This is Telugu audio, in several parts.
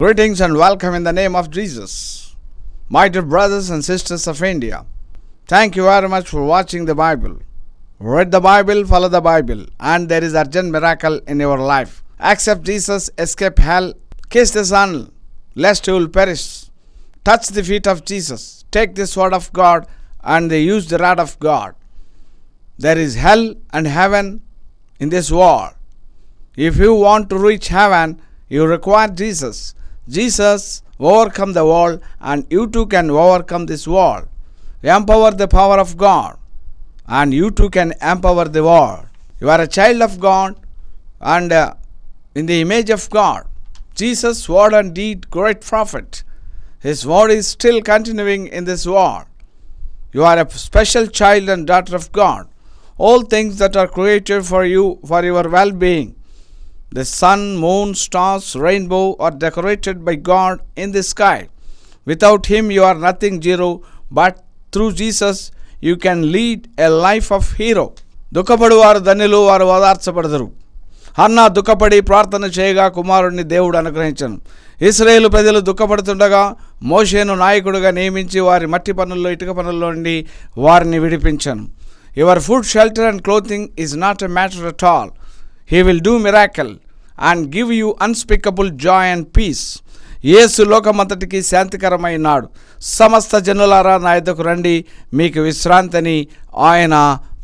Greetings and welcome in the name of Jesus. My dear brothers and sisters of India, thank you very much for watching the Bible. Read the Bible, follow the Bible, and there is urgent miracle in your life. Accept Jesus, escape hell, kiss the Son, lest you will perish. Touch the feet of Jesus, take this word of God, and they use the rod of God. There is hell and heaven in this world. If you want to reach heaven, you require Jesus. Jesus overcome the world, and you too can overcome this world. Empower the power of God, and you too can empower the world. You are a child of God and in the image of God. Jesus' word and deed, great prophet. His word is still continuing in this world. You are a special child and daughter of God. All things that are created for you, for your well-being. The sun, moon, stars, rainbow are decorated by God in the sky. Without Him you are nothing, zero. But through Jesus you can lead a life of hero. దుఃఖపడు వారు ధన్యులు, వారు ఓదార్చబడదురు. హన్నా దుఃఖపడి ప్రార్థన చేయగా కుమారుడిని దేవుడు అనుగ్రహించను. ఇశ్రాయేలు ప్రజలు దుఃఖపడుతుండగా మోషేను నాయకుడిగా నియమించి వారి మట్టి పనుల్లో, ఇటుక పనుల్లో నుండి వారిని విడిపించను. Your food, shelter and clothing is not a matter at all. He will do miracle and give you unspeakable joy and peace. యేసు లోకమంతటికి శాంతికరమైనాడు. సమస్త జనులారా నా యొద్దకు రండి, మీకు విశ్రాంతిని ఆయన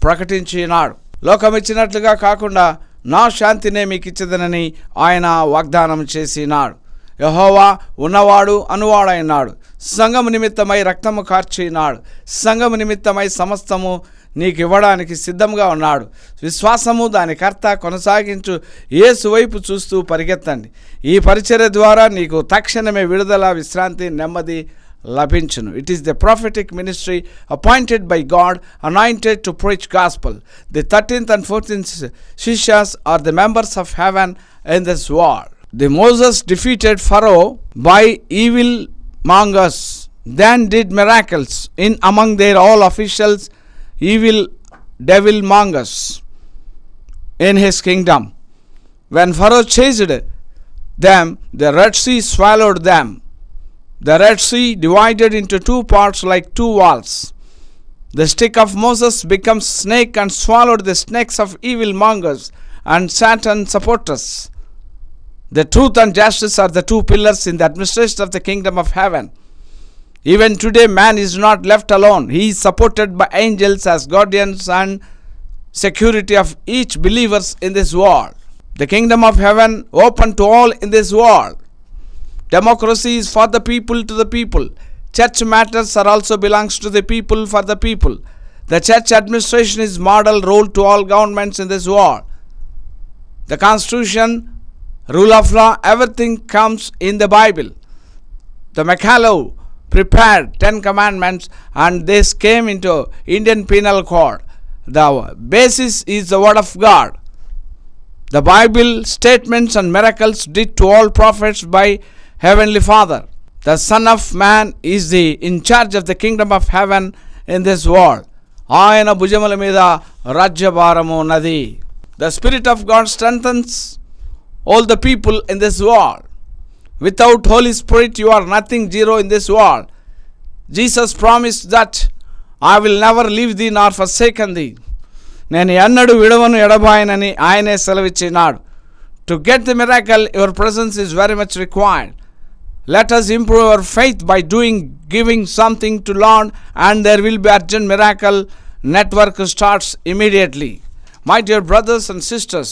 ప్రకటించినాడు. లోకం ఇచ్చినట్లుగా కాకుండా నా శాంతినే మీకు ఇచ్చేదనని ఆయన వాగ్దానం చేసినాడు. యెహోవా ఉన్నవాడు అనువాడైనాడు. సంఘము నిమిత్తమై రక్తము కార్చినాడు. సంఘము నిమిత్తమై సమస్తము నీకు ఇవ్వడానికి సిద్ధంగా ఉన్నాడు. విశ్వాసము దాని కర్త కొనసాగించు. యేసు వైపు చూస్తూ పరిగెత్తండి. ఈ పరిచర్య ద్వారా నీకు తక్షణమే విడుదల, విశ్రాంతి, నెమ్మది లభించును. It is the prophetic ministry appointed by God, anointed to preach gospel. The 13th and 14th Shishas are the members of heaven in this world. The Moses defeated Pharaoh by evil mongers, then did miracles in among their all officials, evil devil mongers in his kingdom. When Pharaoh chased them, the Red Sea swallowed them. The Red Sea divided into two parts like two walls. The stick of Moses becomes snake and swallowed the snakes of evil mongers and Satan supporters. The truth and justice are the two pillars in the administration of the kingdom of heaven. Even today, man is not left alone. He is supported by angels as guardians and security of each believers in this world. The kingdom of heaven open to all in this world. Democracy is for the people, to the people. Church matters are also belongs to the people, for the people. The church administration is model role to all governments in this world. The constitution, rule of law, everything comes in the Bible. The Macaulay prepared 10 commandments and this came into Indian Penal Code. The basis is the word of God. The Bible statements and miracles did to all prophets by Heavenly Father. The Son of Man is in charge of the kingdom of heaven in this world. ఆయన భుజముల మీద రాజ్యభారము ఉన్నది. The Spirit of God strengthens all the people in this world. Without Holy Spirit you are nothing, zero in this world. Jesus promised that I will never leave thee nor forsaken thee. నేను ఎన్నడూ విడవను ఎడబాయనని ఆయనే సెలవిచ్చినాడు. To get the miracle, your presence is very much required. Let us improve our faith by giving something to Lord, and there will be urgent miracle. Network starts immediately. My dear brothers and sisters,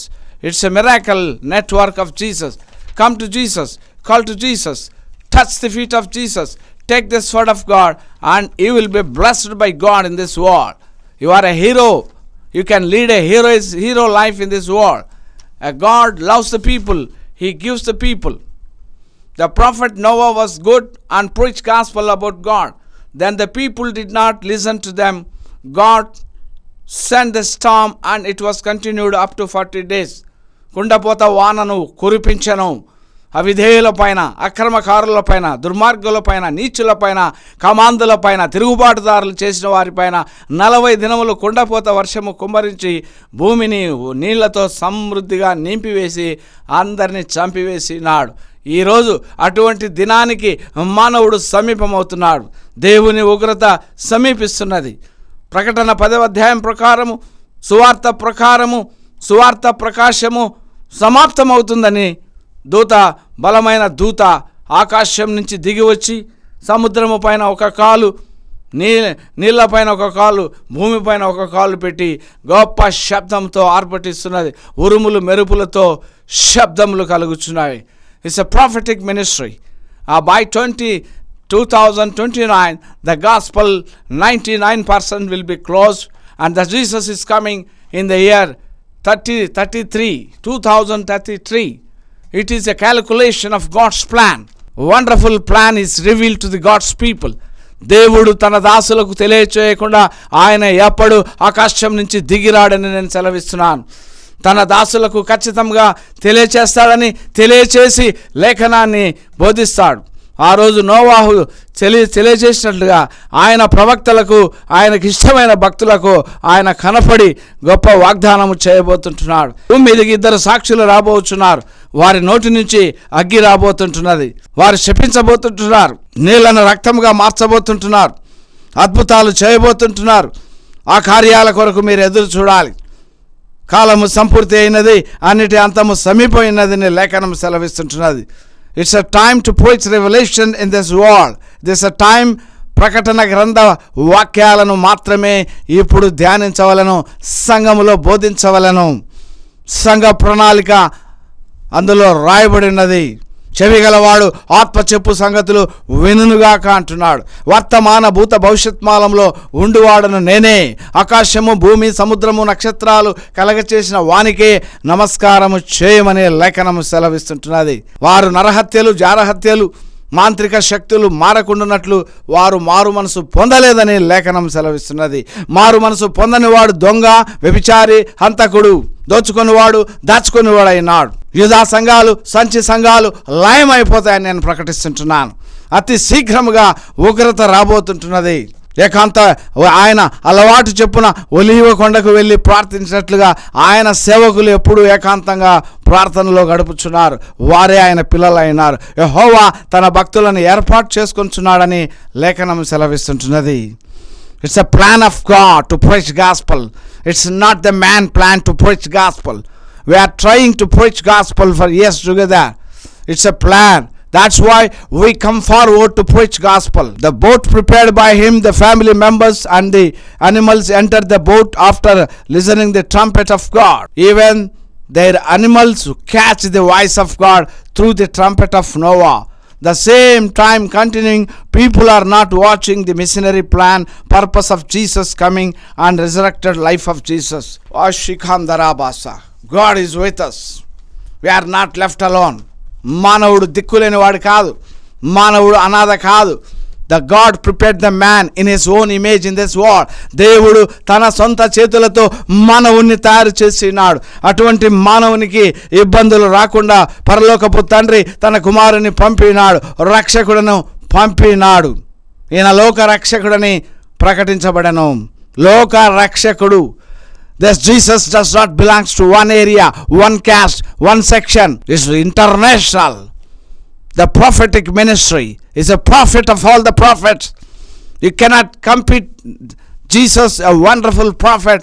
it's a miracle network of Jesus. Come to Jesus, call to Jesus, touch the feet of Jesus, take this word of God, and you will be blessed by God in this world. You are a hero. You can lead a hero life in this world. A God loves the people. He gives the people. The prophet Noah was good and preached gospel about God. Then the people did not listen to them. God sent the storm and it was continued up to 40 days. కుండపోత వానను కురిపించను. అవిధేయులపైన, అక్రమకారులపైన, దుర్మార్గులపైన, నీచులపైన, కమాందులపైన, తిరుగుబాటుదారులు చేసిన వారిపైన 40 దినములు కుండపోత వర్షము కుమ్మరించి భూమిని నీళ్లతో సమృద్ధిగా నింపివేసి అందరిని చంపివేసినాడు. ఈరోజు అటువంటి దినానికి మానవుడు సమీపమవుతున్నాడు. దేవుని ఉగ్రత సమీపిస్తున్నది. ప్రకటన 10వ అధ్యాయం ప్రకారము సువార్త ప్రకాశము సమాప్తమవుతుందని బలమైన దూత ఆకాశం నుంచి దిగి వచ్చి సముద్రము పైన ఒక కాలు, నీళ్ళపైన ఒక కాలు, భూమిపైన ఒక కాలు పెట్టి గొప్ప శబ్దంతో ఆర్భటిస్తున్నది. ఉరుములు మెరుపులతో శబ్దములు కలుగుచున్నాయి. It's a prophetic ministry. By 2029 the gospel 99% will be closed, and that Jesus is coming in the year 2033. It is a calculation of God's plan. Wonderful plan is revealed to the God's people. దేవుడు తన దాసులకు తెలియచేయకుండా ఆయన ఎప్పుడు ఆకాశం నుంచి దిగిరాడని నేను సెలవిస్తున్నాను. తన దాసులకు ఖచ్చితంగా తెలియచేస్తాడని తెలియచేసి లేఖనాన్ని బోధిస్తాడు. ఆ రోజు నోవాహు తెలియజేసినట్లుగా ఆయన ప్రవక్తలకు, ఆయనకి ఇష్టమైన భక్తులకు ఆయన కనపడి గొప్ప వాగ్దానము చేయబోతుంటున్నాడు. భూమి మీదకి 2 సాక్షులు రాబోతున్నారు. వారి నోటి నుంచి అగ్గి రాబోతుంటున్నది. వారు శపించబోతుంటున్నారు. నీళ్లను రక్తముగా మార్చబోతుంటున్నారు. అద్భుతాలు చేయబోతుంటున్నారు. ఆ కార్యాల కొరకు మీరు ఎదురు చూడాలి. కాలము సంపూర్తి అయినది, అన్నిటి అంతము సమీపమైనదని లేఖనం సెలవిస్తుంటున్నది. It's a time to preach revelation in this world. This is a time ప్రకటన గ్రంథ వాక్యాలను మాత్రమే ఇప్పుడు ధ్యానించవలను, సంఘములో బోధించవలను. సంఘ ప్రణాళిక అందులో రాయబడినది. చెవిగలవాడు ఆత్మ చెప్పు సంగతులు వినుగాక అంటున్నాడు. వర్తమాన భూత భవిష్యత్కాలంలో ఉండువాడను నేనే. ఆకాశము, భూమి, సముద్రము, నక్షత్రాలు కలగచేసిన వానికే నమస్కారము చేయమనే లేఖనము సెలవిస్తుంటున్నది. వారు నరహత్యలు, జారహత్యలు, మాంత్రిక శక్తులు మారకుండానట్లు వారు మారు మనసు పొందలేదని లేఖనం సెలవిస్తున్నది. మారు మనసు పొందని వాడు దొంగ, వ్యభిచారి, హంతకుడు, దోచుకునివాడు, దాచుకునివాడు అయినాడు. యూదా సంఘాలు, సంచి సంఘాలు లయమైపోతాయని నేను ప్రకటిస్తుంటున్నాను. అతి శీఘ్రముగా ఉగ్రత రాబోతుంటున్నది. ఏకాంత ఆయన అలవాటు చెప్పున ఒలీవ కొండకు వెళ్ళి ప్రార్థించినట్లుగా ఆయన సేవకులు ఎప్పుడూ ఏకాంతంగా ప్రార్థనలో గడుపుచున్నారు. వారే ఆయన పిల్లలు అయినారు. యెహోవా తన భక్తులను ఏర్పాటు చేసుకొంచున్నాడని లేఖనం సెలవిస్తుంటున్నది. It's a plan of God to preach gospel. It's not the man plan to preach gospel. We are trying to preach gospel for years together. It's a plan. That's why we come forward to preach gospel. The boat prepared by him, the family members and the animals enter the boat after listening the trumpet of God. Even their animals catch the voice of God through the trumpet of Noah. The same time continuing, people are not watching the missionary plan, purpose of Jesus coming and resurrected life of Jesus. Ashikhandarabasa. God is with us. We are not left alone. మానవుడు దిక్కులేని వాడు కాదు. మానవుడు అనాథ కాదు. The God prepared the man in his own image in this world. దేవుడు తన సొంత చేతులతో మానవుని తయారు చేసినాడు. అటువంటి మానవునికి ఇబ్బందులు రాకుండా పరలోకపు తండ్రి తన కుమారుని పంపినాడు, రక్షకుడను పంపినాడు. ఈయన లోక రక్షకుడని ప్రకటించబడను. లోక రక్షకుడు. This Jesus does not belong to one area, one caste, one section. It's international. The prophetic ministry is a prophet of all the prophets. You cannot compete. Jesus, a wonderful prophet,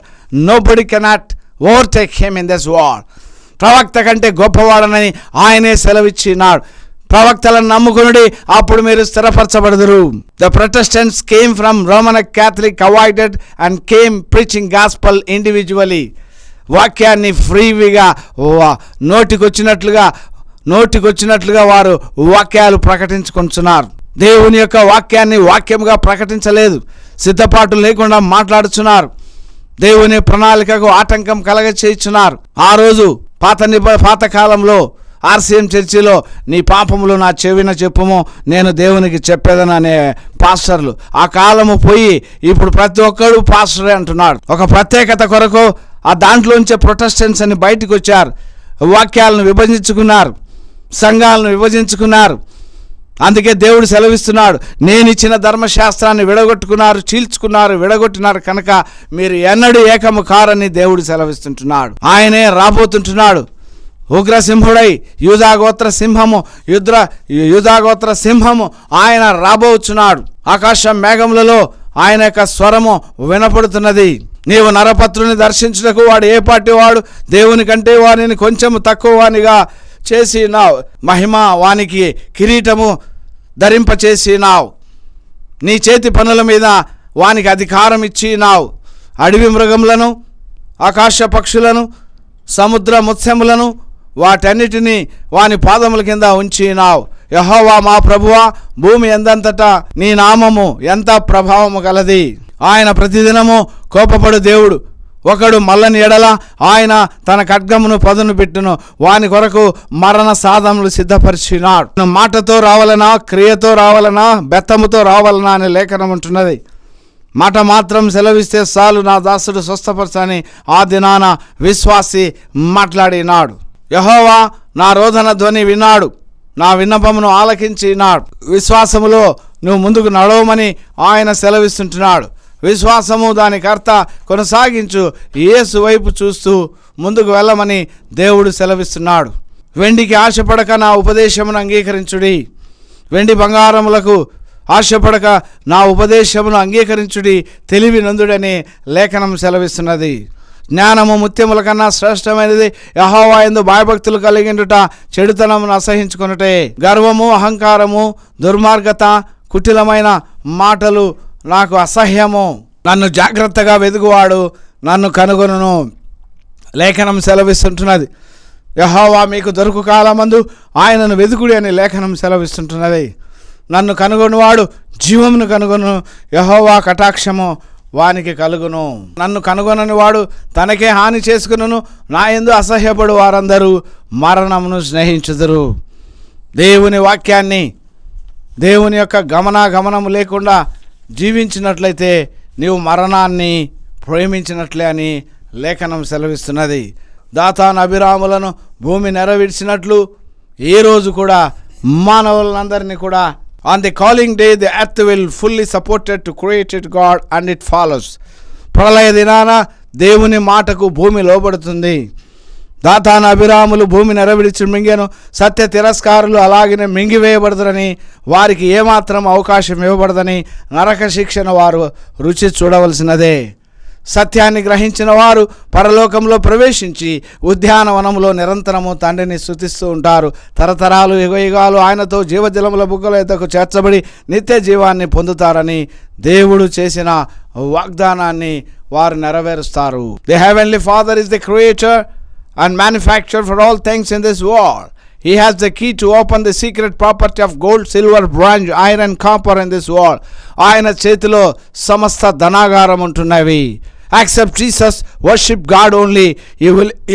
nobody cannot overtake him in this world. ప్రవక్త కంటే గొప్పవాడనని ఆయనే సెలవిచ్చినాడు. ప్రవక్తలను నమ్ముకునుడి, అప్పుడు మీరు స్థిరపరచబడదురు. The Protestants came from Roman Catholic, avoided and came preaching gospel individually. వాక్యాన్ని ఫ్రీగా నోటికొచ్చినట్లుగా వారు వాక్యాలు ప్రకటించుకుంటున్నారు. దేవుని యొక్క వాక్యాన్ని వాక్యముగా ప్రకటించలేదు. సిద్ధపాటు లేకుండా మాట్లాడుచున్నారు. దేవుని ప్రణాళికకు ఆటంకం కలగచేయుచున్నారు. ఆ రోజు పాత కాలంలో ఆర్సీఎం చర్చిలో నీ పాపములు నా చెవిన చెప్పుము, నేను దేవునికి చెప్పేదని అనే పాస్టర్లు. ఆ కాలము పోయి ఇప్పుడు ప్రతి ఒక్కడు పాస్టరే అంటున్నాడు. ఒక ప్రత్యేకత కొరకు ఆ దాంట్లోంచే ప్రొటెస్టెంట్స్ అని బయటకు వచ్చారు. వాక్యాలను విభజించుకున్నారు, సంఘాలను విభజించుకున్నారు. అందుకే దేవుడు సెలవిస్తున్నాడు, నేను ఇచ్చిన ధర్మశాస్త్రాన్ని విడగొట్టినారు కనుక మీరు ఎన్నడూ ఏకము కారని దేవుడు సెలవిస్తుంటున్నాడు. ఆయనే రాబోతుంటున్నాడు. ఉగ్రసింహుడై యూదాగోత్ర సింహము ఆయన రాబోచున్నాడు. ఆకాశం మేఘములలో ఆయన యొక్క స్వరము వినపడుతున్నది. నీవు నరపత్రుని దర్శించుటకు వాడు ఏ పాటి వాడు, దేవుని కంటే వానిని కొంచెము తక్కువ వానిగా చేసినావు, మహిమ వానికి కిరీటము ధరింపచేసినావు, నీ చేతి పనుల మీద వానికి అధికారం ఇచ్చినావు. అడవి మృగములను, ఆకాశ పక్షులను, సముద్ర మత్స్యములను వాటన్నిటినీ వాని పాదముల కింద ఉంచినావు. యెహోవా మా ప్రభువా, భూమి ఎందంతటా నీ నామము ఎంత ప్రభావము గలది. ఆయన ప్రతిదినము కోపపడు దేవుడు. ఒకడు మల్లని ఎడల ఆయన తన ఖడ్గమును పదును పెట్టును, వాని కొరకు మరణ సాధనలు సిద్ధపరిచినాడు. మాటతో రావాలనా, క్రియతో రావాలనా, బెత్తముతో రావాలనా అనే లేఖనం ఉంటున్నది. మాట మాత్రం సెలవిస్తే చాలు, నా దాసుడు స్వస్థపరచని ఆ దినాన విశ్వాసి మాట్లాడినాడు. యెహోవా నా రోదన ధ్వని విన్నాడు, నా విన్నపమును ఆలకించినాడు. విశ్వాసములో నువ్వు ముందుకు నడవమని ఆయన సెలవిస్తుంటున్నాడు. విశ్వాసము దాని కర్త కొనసాగించు, యేసు వైపు చూస్తూ ముందుకు వెళ్ళమని దేవుడు సెలవిస్తున్నాడు. వెండికి ఆశపడక నా ఉపదేశమును అంగీకరించుడి. వెండి బంగారములకు ఆశపడక నా ఉపదేశమును అంగీకరించుడి, తెలివి నందుడని లేఖనం సెలవిస్తున్నది. జ్ఞానము ముత్యముల కన్నా శ్రేష్టమైనది. యెహోవా యందు భయభక్తులు కలిగిండుట, చెడుతనమును అసహించుకొనుటే. గర్వము, అహంకారము, దుర్మార్గత, కుటిలమైన మాటలు నాకు అసహ్యము. నన్ను జాగ్రత్తగా వెదుగువాడు నన్ను కనుగొనును. లేఖనం సెలవిస్తుంటున్నది. యెహోవా మీకు దొరుకు కాలమందు ఆయనను వెదుకుడి అని లేఖనం సెలవిస్తుంటున్నది. నన్ను కనుగొనివాడు జీవమును కనుగొను, యెహోవా కటాక్షము వానికి కలుగును. నన్ను కనుగొనని వాడు తనకే హాని చేసుకును. నా యందు అసహ్యపడు వారందరూ మరణమును స్నేహించుదురు. దేవుని వాక్యాన్ని, దేవుని యొక్క గమనము లేకుండా జీవించినట్లయితే నీవు మరణాన్ని ప్రేమించినట్లే అని లేఖనం సెలవిస్తున్నది. దాతాను అభిరాములను భూమి నెరవేర్చినట్లు ఏ రోజు కూడా మానవులందరినీ కూడా on the calling day the earth will fully supported to created God and it follows. ప్రళయ దినాన దేవుని మాటకు భూమి లోబడుతుంది. దాతాను అభిరాములు భూమి నెరవేర్చి మింగెను, సత్య తిరస్కారులు అలాగనే మింగివేయబడదురని, వారికి ఏమాత్రం అవకాశం ఇవ్వబడదని నరక శిక్షణ వారు రుచి చూడవలసినదే. సత్యాన్ని గ్రహించిన వారు పరలోకంలో ప్రవేశించి ఉద్యానవనంలో నిరంతరము తండ్రిని స్తుతిస్తూ ఉంటారు. తరతరాలు యుగయుగాలు ఆయనతో జీవజలముల బుగ్గల ఎద్దకు చేర్చబడి నిత్య జీవాన్ని పొందుతారని దేవుడు చేసిన వాగ్దానాన్ని వారు నెరవేరుస్తారు. The heavenly father is the creator and manufacturer for all things in this world. He has the key to open the secret property of gold, silver, bronze, iron, copper in this world. ఆయన చేతిలో సమస్త ధనాగారం ఉంటున్నవి. Accept Jesus, worship God only. You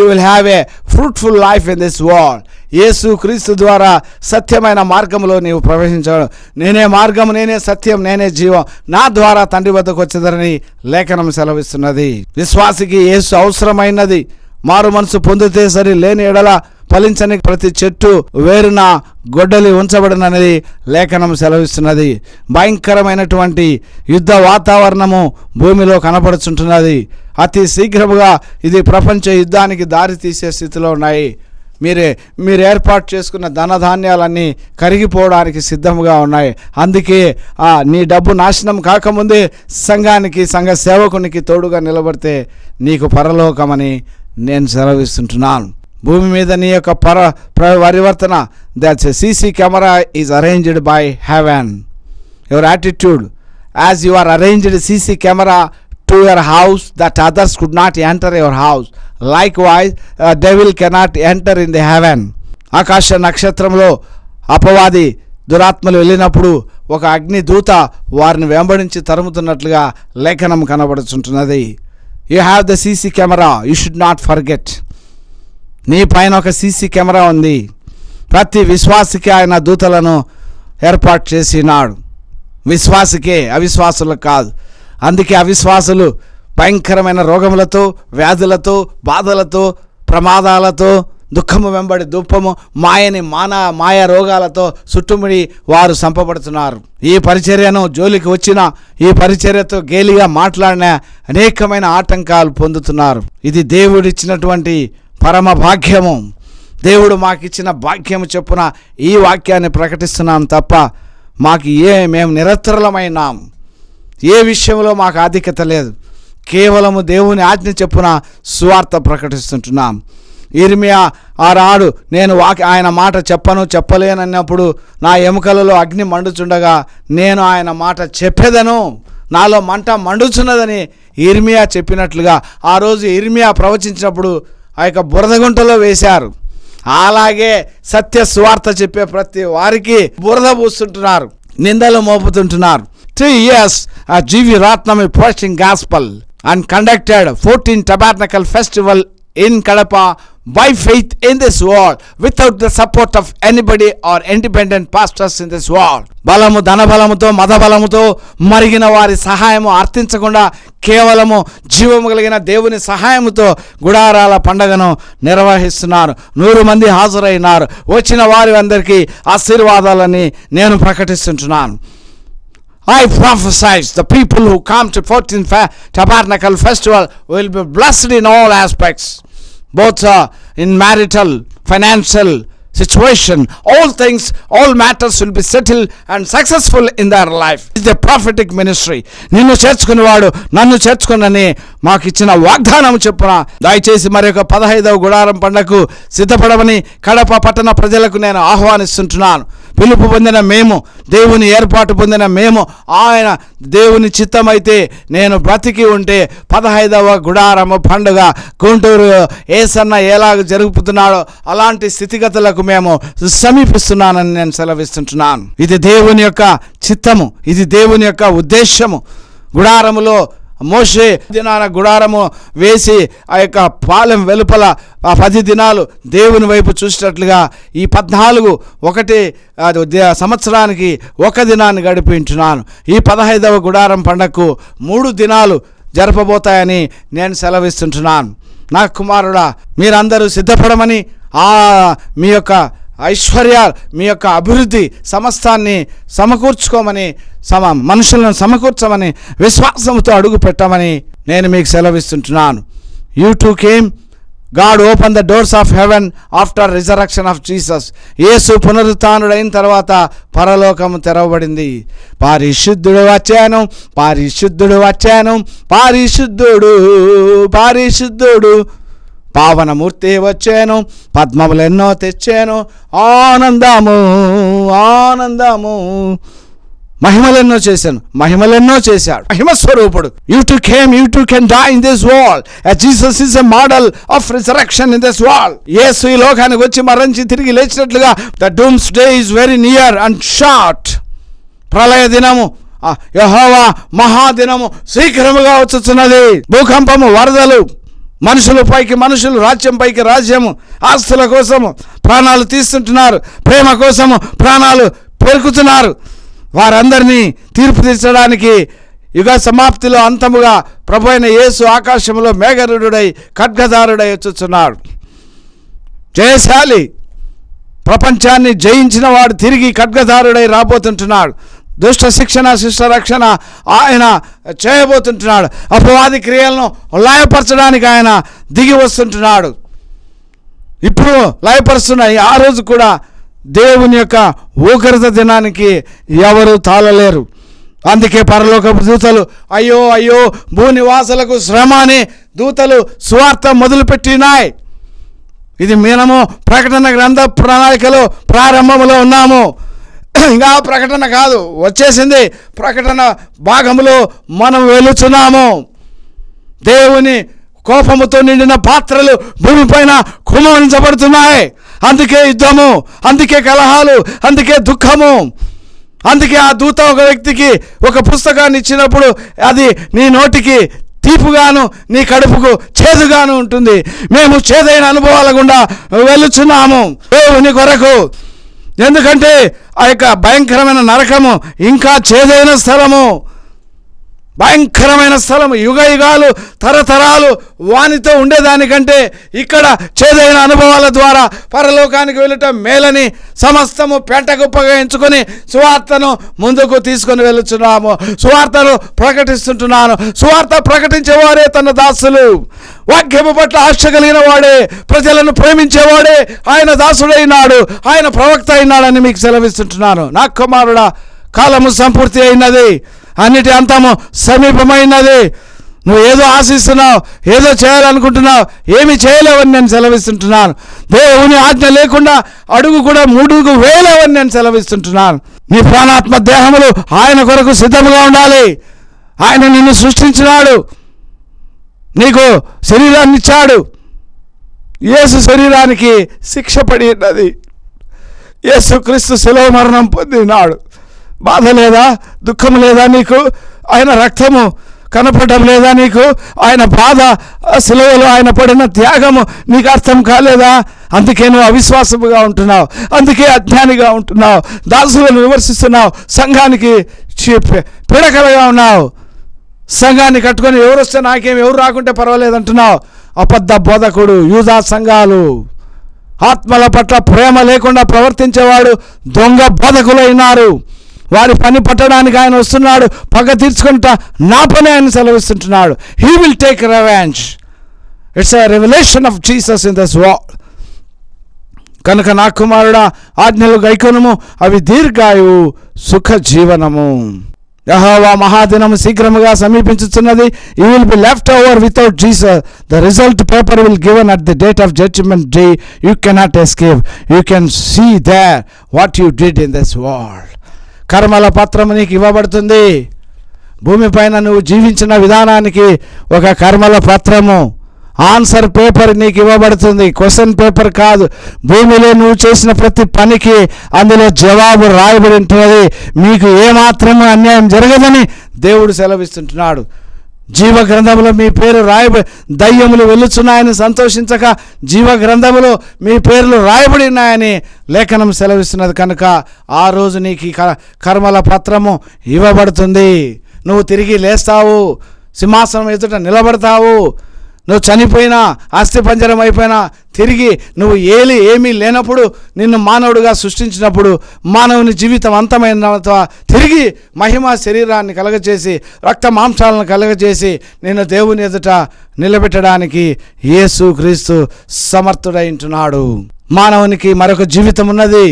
will have a fruitful life in this world. యేసు క్రీస్తు ద్వారా సత్యమైన మార్గంలో నీవు ప్రవేశించాడు. నేనే మార్గము, నేనే సత్యం, నేనే జీవం, నా ద్వారా తండ్రి వద్దకు వచ్చేదరని లేఖనం సెలవిస్తున్నది. విశ్వాసికి యేసు అవసరమైనది. మారు మనసు పొందితే సరి, లేని ఎడల ఫలించని ప్రతి చెట్టు వేరున గొడ్డలి ఉంచబడినది లేఖనం సెలవిస్తున్నది. భయంకరమైనటువంటి యుద్ధ వాతావరణము భూమిలో కనపడుచుంటున్నది. అతి శీఘ్రముగా ఇది ప్రపంచ యుద్ధానికి దారి తీసే స్థితిలో ఉన్నాయి. మీరు ఏర్పాటు చేసుకున్న ధనధాన్యాలన్నీ కరిగిపోవడానికి సిద్ధంగా ఉన్నాయి. అందుకే నీ డబ్బు నాశనం కాకముందే సంఘానికి, సంఘ సేవకునికి తోడుగా నిలబడితే నీకు పరలోకమని నేను సెలవిస్తుంటున్నాను. భూమి మీద నీ యొక్క పరివర్తన, that's a CC camera is arranged by heaven. Your attitude as you are arranged CC camera to your house that others could not enter your house, likewise devil cannot enter in the heaven. ఆకాశ నక్షత్రంలో అపవాది దురాత్మలు వెళ్ళినప్పుడు ఒక అగ్ని దూత వారిని వెంబడించి తరుముతున్నట్లుగా లేఖనం కనబడుచుంటున్నది. You have the CC camera. You should not forget. నీ పైన ఒక సీసీ కెమెరా ఉంది. ప్రతి విశ్వాసికి ఆయన దూతలను ఏర్పాటు చేసినాడు. విశ్వాసికే, అవిశ్వాసులకు కాదు. అందుకే అవిశ్వాసులు భయంకరమైన రోగములతో, వ్యాధులతో, బాధలతో, ప్రమాదాలతో, దుఃఖము వెంబడి దుఃఖము, మాయ రోగాలతో చుట్టుముడి వారు సంపబడుతున్నారు. ఈ పరిచర్యను జోలికి వచ్చిన, ఈ పరిచర్యతో గేలిగా మాట్లాడిన అనేకమైన ఆటంకాలు పొందుతున్నారు. ఇది దేవుడిచ్చినటువంటి పరమ భాగ్యము. దేవుడు మాకు ఇచ్చిన వాక్యం చొప్పున ఈ వాక్యాన్ని ప్రకటిస్తున్నాం తప్ప మేము నిరత్తరలమైనాం. ఏ విషయంలో మాకు ఆధిక్యత లేదు. కేవలము దేవుని ఆజ్ఞ చొప్పున సువార్త ప్రకటిస్తుంటున్నాం. ఇర్మియా ఆనాడు నేను ఆయన మాట చెప్పలేనన్నప్పుడు నా ఎముకలలో అగ్ని మండుచుండగా నేను ఆయన మాట చెప్పేదను, నాలో మంట మండుచున్నదని ఇర్మియా చెప్పినట్లుగా ఆ రోజు ఇర్మియా ప్రవచించినప్పుడు ఆ యొక్క బురదగుంటలో వేశారు. అలాగే సత్య సువార్త చెప్పే ప్రతి వారికి బురద పూస్తుంటున్నారు, నిందలు మోపుతుంటున్నారు. 3 years G.V. Ratnam preaching gospel and conducted 14 tabernacle festival in Kadapa by faith in this world without the support of anybody or independent pastors in this world. బలము ధనబలముతో మదబలముతో మరిగిన వారి సహాయము అర్థించకుండా కేవలము జీవము కలిగిన దేవుని సహాయముతో గుడారాల పండగను నిర్వహిస్తున్నారు. 100 మంది హాజరైనారు. వచ్చిన వారి అందరికీ ఆశీర్వాదాలని నేను ప్రకటిస్తుంటున్నాను. I prophesy the people who come to 14th Tabernacle Festival will be blessed in all aspects, both in marital, financial situation. All things, all matters will be settled and successful in their life. It is a prophetic ministry. నిన్ను చేర్చుకునేవాడు నన్ను చేర్చుకునని మాకు ఇచ్చిన వాగ్దానం చెప్పున దయచేసి మరి యొక్క 15వ గుడారం పండగకు సిద్ధపడమని కడప పట్టణ ప్రజలకు నేను ఆహ్వానిస్తుంటున్నాను. పిలుపు పొందిన మేము, దేవుని ఏర్పాటు పొందిన మేము, ఆయన దేవుని చిత్తమైతే నేను బ్రతికి ఉంటే 15వ గుడారము పండుగ గుంటూరు ఏసన్న ఎలాగ జరుగుతున్నాడో అలాంటి స్థితిగతులకు మేము సమీపిస్తున్నానని నేను సెలవిస్తుంటున్నాను. ఇది దేవుని యొక్క చిత్తము, ఇది దేవుని యొక్క ఉద్దేశము. గుడారములో మోషే దినాన గుడారము వేసి ఆ యొక్క పాలెం వెలుపల 10 దినాలు దేవుని వైపు చూసినట్లుగా ఈ 14 సంవత్సరానికి 1 దినాన్ని గడిపించున్నాను. ఈ 15వ గుడారం పండగకు 3 దినాలు జరపబోతాయని నేను సెలవిస్తుంటున్నాను. నా కుమారుడా, మీరందరూ సిద్ధపడమని మీ యొక్క ఐశ్వర్యాలు, మీ యొక్క అభివృద్ధి సమస్తాన్ని సమకూర్చుకోమని, మనుషులను సమకూర్చమని, విశ్వాసంతో అడుగు పెట్టమని నేను మీకు సెలవిస్తుంటున్నాను. You too came. God opened the doors of heaven after resurrection of Jesus. యేసు పునరుత్థానుడైన తర్వాత పరలోకము తెరవబడింది. పరిశుద్ధుడు వచ్చాను, పరిశుద్ధుడు వచ్చాను, పరిశుద్ధుడు పరిశుద్ధుడు పావనమూర్తి వచ్చాను, పద్మములెన్నో తెచ్చాను, ఆనందము ఆనందము. మహిమలెన్నో చేశాను, మహిమలెన్నో చేశాడు, మహిమస్వరూపుడు. You too came, you too can die in this world. Jesus is a model of resurrection in this world. యేసు ఈ లోకానికి వచ్చి మరణించి తిరిగి లేచినట్లుగా the doomsday is very near and short. ప్రళయ దినము, యెహోవా మహాదినము శీఘ్రముగా వచ్చుచున్నది. భూకంపము, వరదలు, మనుషుల పైకి మనుషులు, రాజ్యం పైకి రాజ్యము, ఆస్తుల కోసము ప్రాణాలు తీస్తుంటున్నారు, ప్రేమ కోసము ప్రాణాలు పెరుగుతున్నారు. వారందరినీ తీర్పు తీర్చడానికి యుగ సమాప్తిలో అంతముగా ప్రభువైన యేసు ఆకాశంలో మేఘరుడై ఖడ్గధారుడై వచ్చుచున్నాడు. జయశాలి, ప్రపంచాన్ని జయించిన వాడు తిరిగి ఖడ్గధారుడై రాబోతుంటున్నాడు. దుష్ట శిక్షణ, శిష్ట రక్షణ ఆయన చేయబోతుంటున్నాడు. అపవాది క్రియలను లయపరచడానికి ఆయన దిగి వస్తుంటున్నాడు. ఇప్పుడు లయపరుస్తున్నాయి. ఆ రోజు కూడా దేవుని యొక్క ఉగ్రత దినానికి ఎవరు తాళలేరు. అందుకే పరలోకపు దూతలు అయ్యో అయ్యో భూనివాసులకు శ్రమ అని దూతలు సువార్త మొదలుపెట్టినాయి. ఇది మనము ప్రకటన గ్రంథ ప్రణాళికలో ప్రారంభంలో ఉన్నాము. ఇంకా ప్రకటన కాదు, వచ్చేసింది. ప్రకటన భాగంలో మనం వెళుతున్నాము. దేవుని కోపముతో నిండిన పాత్రలు భూమిపైన కుమ్మరించబడుతున్నాయి. అందుకే యుద్ధము, అందుకే కలహాలు, అందుకే దుఃఖము. అందుకే ఆ దూత ఒక వ్యక్తికి ఒక పుస్తకాన్ని ఇచ్చినప్పుడు అది నీ నోటికి తీపుగాను నీ కడుపుకు చేదుగాను ఉంటుంది. మేము చేదైన అనుభవాల గుండా వెళుచున్నాము దేవుని కొరకు. ఎందుకంటే ఆ యొక్క భయంకరమైన నరకము ఇంకా చేదైన స్థలము. భయంకరమైన స్థలం, యుగ యుగాలు తరతరాలు వానితో ఉండేదానికంటే ఇక్కడ చేదైన అనుభవాల ద్వారా పరలోకానికి వెళ్ళటం మేలని సమస్తము పెంటగుప్పగా ఎంచుకొని సువార్తను ముందుకు తీసుకొని వెళుతున్నాము. సువార్తను ప్రకటిస్తుంటున్నాను. సువార్త ప్రకటించేవారే తన దాసులు. వాక్యము పట్ల ఆశ కలిగిన వాడే, ప్రజలను ప్రేమించేవాడే ఆయన దాసుడైనాడు, ఆయన ప్రవక్త అయినాడని మీకు సెలవిస్తుంటున్నాను. నా కుమారుడా, కాలము సంపూర్తి అయినది, అన్నిటి అంతము సమీపమైనది. నువ్వు ఏదో ఆశిస్తున్నావు, ఏదో చేయాలనుకుంటున్నావు, ఏమి చేయలేవని నేను సెలవిస్తుంటున్నాను. దేవుని ఆజ్ఞ లేకుండా అడుగు కూడా ముందుకు వేయలేవని నేను సెలవిస్తుంటున్నాను. నీ ప్రాణాత్మ దేహములు ఆయన కొరకు సిద్ధముగా ఉండాలి. ఆయన నిన్ను సృష్టించినాడు, నీకు శరీరాన్ని ఇచ్చాడు. యేసు శరీరానికి శిక్ష పడి ఉన్నది. యేసు క్రీస్తు శిలువ మరణం పొందినాడు. బాధ లేదా, దుఃఖం లేదా నీకు? ఆయన రక్తము కనపడడం లేదా నీకు? ఆయన బాధ, శిలువలో ఆయన పడిన త్యాగము నీకు అర్థం కాలేదా? అందుకే నువ్వు అవిశ్వాసముగా ఉంటున్నావు, అందుకే అజ్ఞానిగా ఉంటున్నావు, దాసులను విమర్శిస్తున్నావు, సంఘానికి పీడకలుగా ఉన్నావు. సంఘాన్ని కట్టుకొని ఎవరు వస్తే నాకేం, ఎవరు రాకుంటే పర్వాలేదు అంటున్నావు. అబద్ధ బోధకుడు, యూదా సంఘాలు, ఆత్మల పట్ల ప్రేమ లేకుండా ప్రవర్తించేవాడు దొంగ బోధకులైనారు. వారి పని పట్టడానికి ఆయన వస్తున్నాడు. పగ తీర్చుకుంటా నా పని ఆయన సెలవిస్తుంటున్నాడు. He will take revenge. It's a revolution of Jesus in this world. కనుక నా కుమారుడా, ఆజ్ఞలు గైకొనుము, అవి దీర్ఘాయువు సుఖ జీవనము. యెహోవా మహాదినము శీఘ్రముగా సమీపించుచున్నది. You will be left over without Jesus. The result paper will given at the date of judgment day. You cannot escape. You can see there what you did in this world. కర్మల పత్రము నీకు ఇవ్వబడుతుంది. భూమిపైన నువ్వు జీవించిన విధానానికి ఒక కర్మల పత్రము, ఆన్సర్ పేపర్ నీకు ఇవ్వబడుతుంది. క్వశ్చన్ పేపర్ కాదు. భూమిలో నువ్వు చేసిన ప్రతి పనికి అందులో జవాబు రాయబడి ఉంటున్నది. మీకు ఏమాత్రము అన్యాయం జరగదని దేవుడు సెలవిస్తుంటున్నాడు. జీవ గ్రంథములో మీ పేరు రాయబడి, దయ్యములు వెళ్ళుచున్నాయని సంతోషించక జీవ గ్రంథములో మీ పేర్లు రాయబడి ఉన్నాయని లేఖనం సెలవిస్తున్నది. కనుక ఆ రోజు నీకు ఈ కర్మల పత్రము ఇవ్వబడుతుంది. నువ్వు తిరిగి లేస్తావు, సింహాసనం ఎదుట నిలబడతావు. నువ్వు చనిపోయినా, అస్థిపంజరం అయిపోయినా, తిరిగి నువ్వు ఏమీ లేనప్పుడు నిన్ను మానవుడిగా సృష్టించినప్పుడు మానవుని జీవితం అంతమైన తిరిగి మహిమ శరీరాన్ని కలగచేసి రక్త మాంసాలను కలగచేసి నిన్ను దేవుని ఎదుట నిలబెట్టడానికి యేసు క్రీస్తు సమర్థుడై ఉంటున్నాడు. మానవునికి మరొక జీవితం ఉన్నది.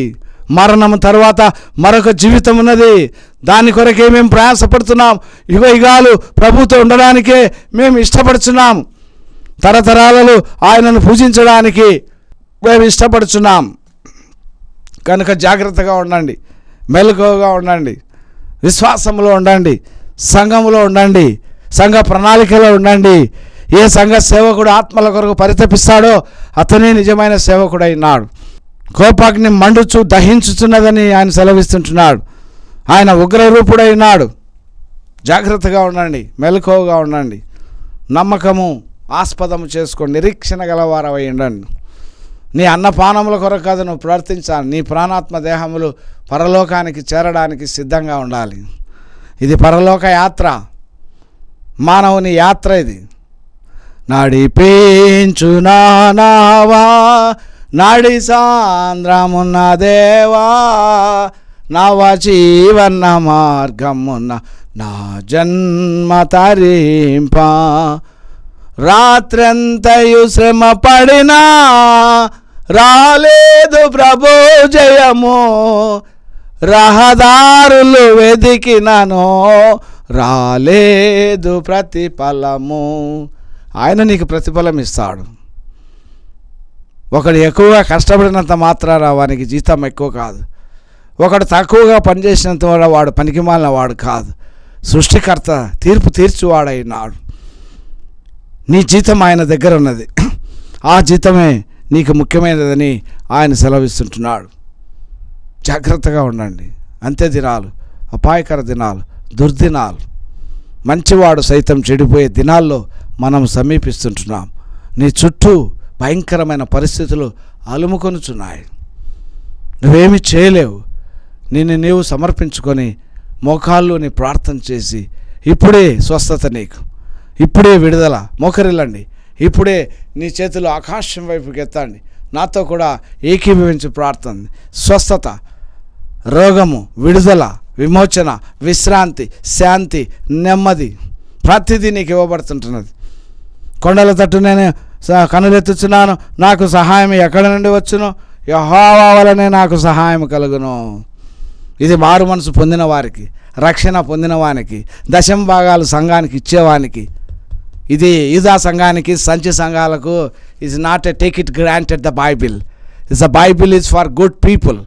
మరణం తర్వాత మరొక జీవితం ఉన్నది. దాని కొరకే మేము ప్రయాసపడుతున్నాం. యుగ యుగాలు ప్రభుతో ఉండడానికే మేము ఇష్టపడుతున్నాం. తరతరాలలో ఆయనను పూజించడానికి మేము ఇష్టపడుచున్నాం. కనుక జాగ్రత్తగా ఉండండి, మెలకువగా ఉండండి, విశ్వాసంలో ఉండండి, సంఘములో ఉండండి, సంఘ ప్రణాళికలో ఉండండి. ఏ సంఘ సేవకుడు ఆత్మల కొరకు పరితపిస్తాడో అతనే నిజమైన సేవకుడైనాడు. కోపాగ్ని మండుచు దహించుతున్నదని ఆయన సెలవిస్తుంటున్నాడు. ఆయన ఉగ్రరూపుడైనాడు. జాగ్రత్తగా ఉండండి, మెలకువగా ఉండండి, నమ్మకము ఆస్పదము చేసుకోండి, నిరీక్షణ గలవారవై ఉండండి. నీ అన్నపానముల కొరకు కాదు నువ్వు ప్రార్థించాలి. నీ ప్రాణాత్మ దేహములు పరలోకానికి చేరడానికి సిద్ధంగా ఉండాలి. ఇది పరలోక యాత్ర, మానవుని యాత్ర. ఇది నడిపించు నావా నాడి సాంద్రమున్న దేవా, నవ జీవన మార్గమున్న నా జన్మ తరింప. రాత్రంతయు శ్రమ పడినా రాలేదు ప్రభు జయము, రహదారులు వెదికినను రాలేదు ప్రతిఫలము. ఆయన నీకు ప్రతిఫలం ఇస్తాడు. ఒకడు ఎక్కువగా కష్టపడినంత మాత్రాన వానికి జీతం ఎక్కువ కాదు. ఒకడు తక్కువగా పనిచేసినంత వాడు పనికిమాలిన వాడు కాదు. సృష్టికర్త తీర్పు తీర్చువాడైనాడు. నీ జీతం ఆయన దగ్గర ఉన్నది. ఆ జీతమే నీకు ముఖ్యమైనదని ఆయన సెలవిస్తుంటున్నాడు. జాగ్రత్తగా ఉండండి. అంత్య దినాలు, అపాయకర దినాలు, దుర్దినాలు, మంచివాడు సైతం చెడిపోయే దినాల్లో మనం సమీపిస్తుంటున్నాం. నీ చుట్టూ భయంకరమైన పరిస్థితులు అలుముకొనుచున్నాయి. నువ్వేమి చేయలేవు. నిన్ను నీవు సమర్పించుకొని మోకాల్లోని ప్రార్థన చేసి ఇప్పుడే స్వస్థత నీకు, ఇప్పుడే విడుదల. మోకరిల్లండి, ఇప్పుడే నీ చేతులు ఆకాశం వైపుకి ఎత్తండి. నాతో కూడా ఏకీభవించి ప్రార్థన. స్వస్థత, రోగము, విడుదల, విమోచన, విశ్రాంతి, శాంతి, నెమ్మది ప్రతిదీ నీకు ఇవ్వబడుతుంటున్నది. కొండల తట్టు నేను కనులెత్తుచున్నాను, నాకు సహాయం ఎక్కడ నుండి వచ్చును? యెహోవా వలనే నాకు సహాయం కలుగును. ఇది మారు మనసు పొందిన వారికి, రక్షణ పొందిన వానికి, దశమ భాగాలు సంఘానికి ఇచ్చేవానికి. ఇది యూదా సంఘానికి, సంచి సంఘాలకు is not a take it granted the Bible. Is the Bible is for good people,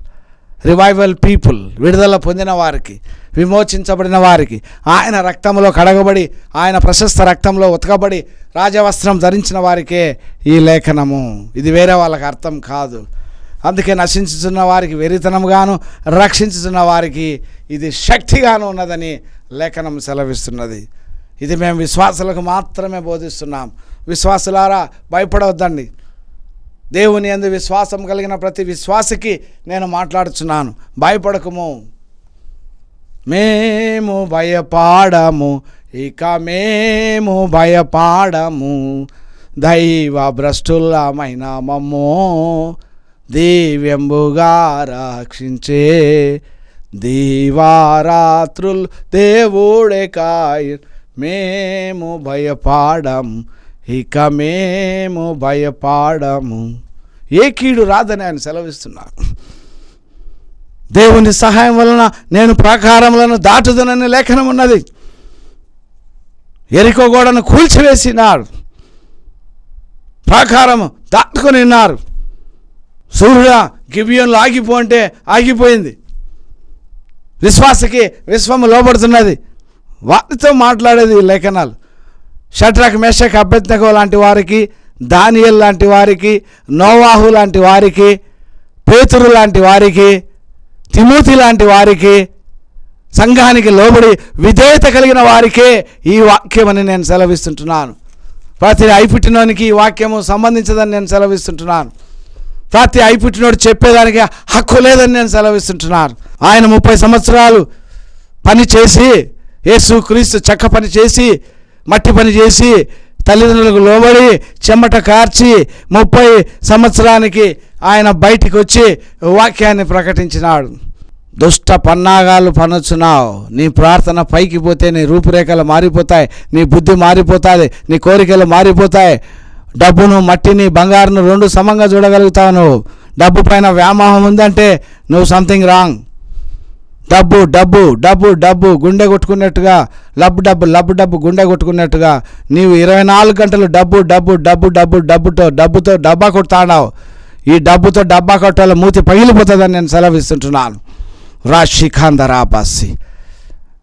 revival people, విడుదల పొందిన వారికి, విమోచించబడిన వారికి, ఆయన రక్తంలో కడగబడి, ఆయన ప్రశస్త రక్తంలో ఉతకబడి రాజవస్త్రం ధరించిన వారికే ఈ లేఖనము. ఇది వేరే వాళ్ళకి అర్థం కాదు. అందుకే నశించుతున్న వారికి వెరితనంగాను, రక్షించుతున్న వారికి ఇది శక్తిగాను ఉన్నదని లేఖనం సెలవిస్తున్నది. ఇది మేము విశ్వాసులకు మాత్రమే బోధిస్తున్నాం. విశ్వాసులారా భయపడవద్దండి. దేవుని యందు విశ్వాసం కలిగిన ప్రతి విశ్వాసికి నేను మాట్లాడుచున్నాను. భయపడకము, మేము భయపాడము, ఇక మేము భయపాడము. దైవ భ్రష్టులమైన మమ్మో దివ్యంబుగా రక్షించే దీవారాత్రులు దేవుడే కాయ. మేము భయపాడము, ఇక మేము భయపాడము. ఏ కీడు రాదని ఆయన సెలవిస్తున్నారు. దేవుని సహాయం వలన నేను ప్రాకారములను దాటుదనని లేఖనం ఉన్నది. యెరికో గోడను కూల్చివేసినారు, ప్రాకారము దాటుకొని ఉన్నారు. సూర్యుడా గిబియోన్లో ఆగిపో అంటే ఆగిపోయింది. విశ్వాసకి విశ్వము లోబడుతున్నది. వారితో మాట్లాడేది ఈ లేఖనాలు. షడ్రక్, మేషక్, అబేద్నెగో లాంటి వారికి, దానియేలు లాంటి వారికి, నోవాహు లాంటి వారికి, పేతురు లాంటి వారికి, తిమోతి లాంటి వారికి, సంఘానికి లోబడి విధేయత కలిగిన వారికే ఈ వాక్యమని నేను సెలవిస్తుంటున్నాను. ప్రతి ఐపుట్టినోనికి ఈ వాక్యము సంబంధించదని నేను సెలవిస్తుంటున్నాను. ప్రతి ఐపుట్టినోడు చెప్పేదానికి హక్కు లేదని నేను సెలవిస్తుంటున్నాను. ఆయన 30 సంవత్సరాలు పని చేసి, యేసు క్రీస్తు చెక్క పని చేసి, మట్టి పని చేసి, తల్లిదండ్రులకు లోబడి చెమట కార్చి 30 సంవత్సరానికి ఆయన బయటికి వచ్చి వాక్యాన్ని ప్రకటించినాడు. దుష్ట పన్నాగాలు పనుచున్నావు. నీ ప్రార్థన పైకి పోతే నీ రూపురేఖలు మారిపోతాయి, నీ బుద్ధి మారిపోతుంది, నీ కోరికలు మారిపోతాయి. డబ్బును, మట్టిని, బంగారును 2 సమంగా చూడగలుగుతావు. నువ్వు డబ్బు పైన వ్యామోహం ఉందంటే నువ్వు సంథింగ్ రాంగ్. డబ్బు డబ్బు డబ్బు డబ్బు గుండె కొట్టుకున్నట్టుగా, డబ్బు గుండె కొట్టుకున్నట్టుగా నీవు 24 గంటలు డబ్బు డబ్బు డబ్బు డబ్బు డబ్బుతో డబ్బా కొడతాడావు. ఈ డబ్బుతో డబ్బా కొట్టాల మూతి పగిలిపోతుందని నేను సెలవిస్తుంటున్నాను. రాశిఖాంధరాబాసి.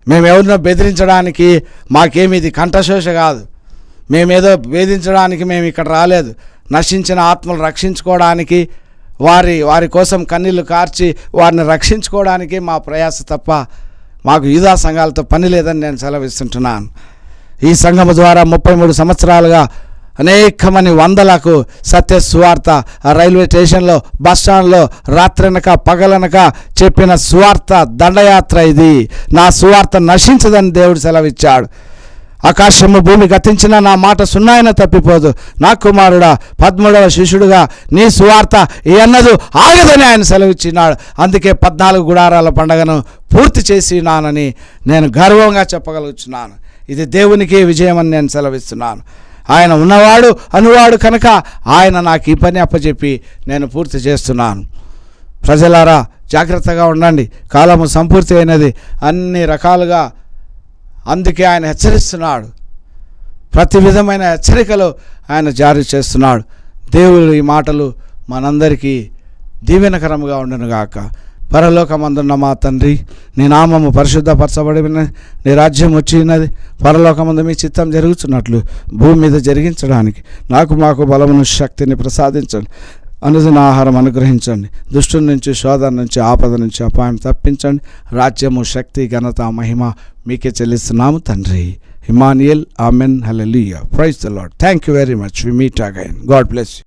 మేము ఎవరినో బెదిరించడానికి మాకేమి ఇది కంఠశోష కాదు. మేమేదో వేధించడానికి మేము ఇక్కడ రాలేదు. నశించిన ఆత్మలు రక్షించుకోవడానికి, వారి కోసం కన్నీళ్లు కార్చి వారిని రక్షించుకోవడానికి మా ప్రయాస తప్ప మాకు యూదా సంఘాలతో పని లేదని నేను సెలవిస్తుంటున్నాను. ఈ సంఘము ద్వారా 33 సంవత్సరాలుగా అనేక మంది వందలకు సత్య సువార్త రైల్వే స్టేషన్లో, బస్టాండ్లో రాత్రనక పగలనక చెప్పిన సువార్త దండయాత్ర. ఇది నా సువార్త నశించదని దేవుడు సెలవిచ్చాడు. ఆకాశము భూమి గతించిన నా మాట సున్నాయన తప్పిపోదు. నా కుమారుడా, 13వ శిష్యుడుగా నీ సువార్త ఎన్నదూ ఆగదని ఆయన సెలవిచ్చినాడు. అందుకే 14 గుడారాల పండగను పూర్తి చేసినానని నేను గర్వంగా చెప్పగలుగుతున్నాను. ఇది దేవునికి విజయమని నేను సెలవిస్తున్నాను. ఆయన ఉన్నవాడు అనువాడు కనుక ఆయన నాకు ఈ పని అప్పచెప్పి నేను పూర్తి చేస్తున్నాను. ప్రజలారా జాగ్రత్తగా ఉండండి, కాలము సంపూర్తి అయినది అన్ని రకాలుగా. అందుకే ఆయన హెచ్చరిస్తున్నాడు. ప్రతి విధమైన హెచ్చరికలు ఆయన జారీ చేస్తున్నాడు. దేవుడు ఈ మాటలు మనందరికీ దీవెనకరంగా ఉండునుగాక. పరలోకమందున్న మా తండ్రి, నీ నామము పరిశుద్ధపరచబడి ఉన్నది, నీ రాజ్యం వచ్చినది. పరలోకమందు మీ చిత్తం జరుగుతున్నట్లు భూమి మీద జరిగించడానికి మాకు బలమును, శక్తిని ప్రసాదించండి. అనుదిన ఆహారం అనుగ్రహించండి. దుష్టుల నుంచి, శోధన నుంచి, ఆపద నుంచి, అపాయం తప్పించండి. రాజ్యము, శక్తి, ఘనత, మహిమ మీకే చెల్లిస్తున్నాము తండ్రి. Immanuel. Amen. Hallelujah. Praise the Lord. Thank you very much. We meet again. God bless you.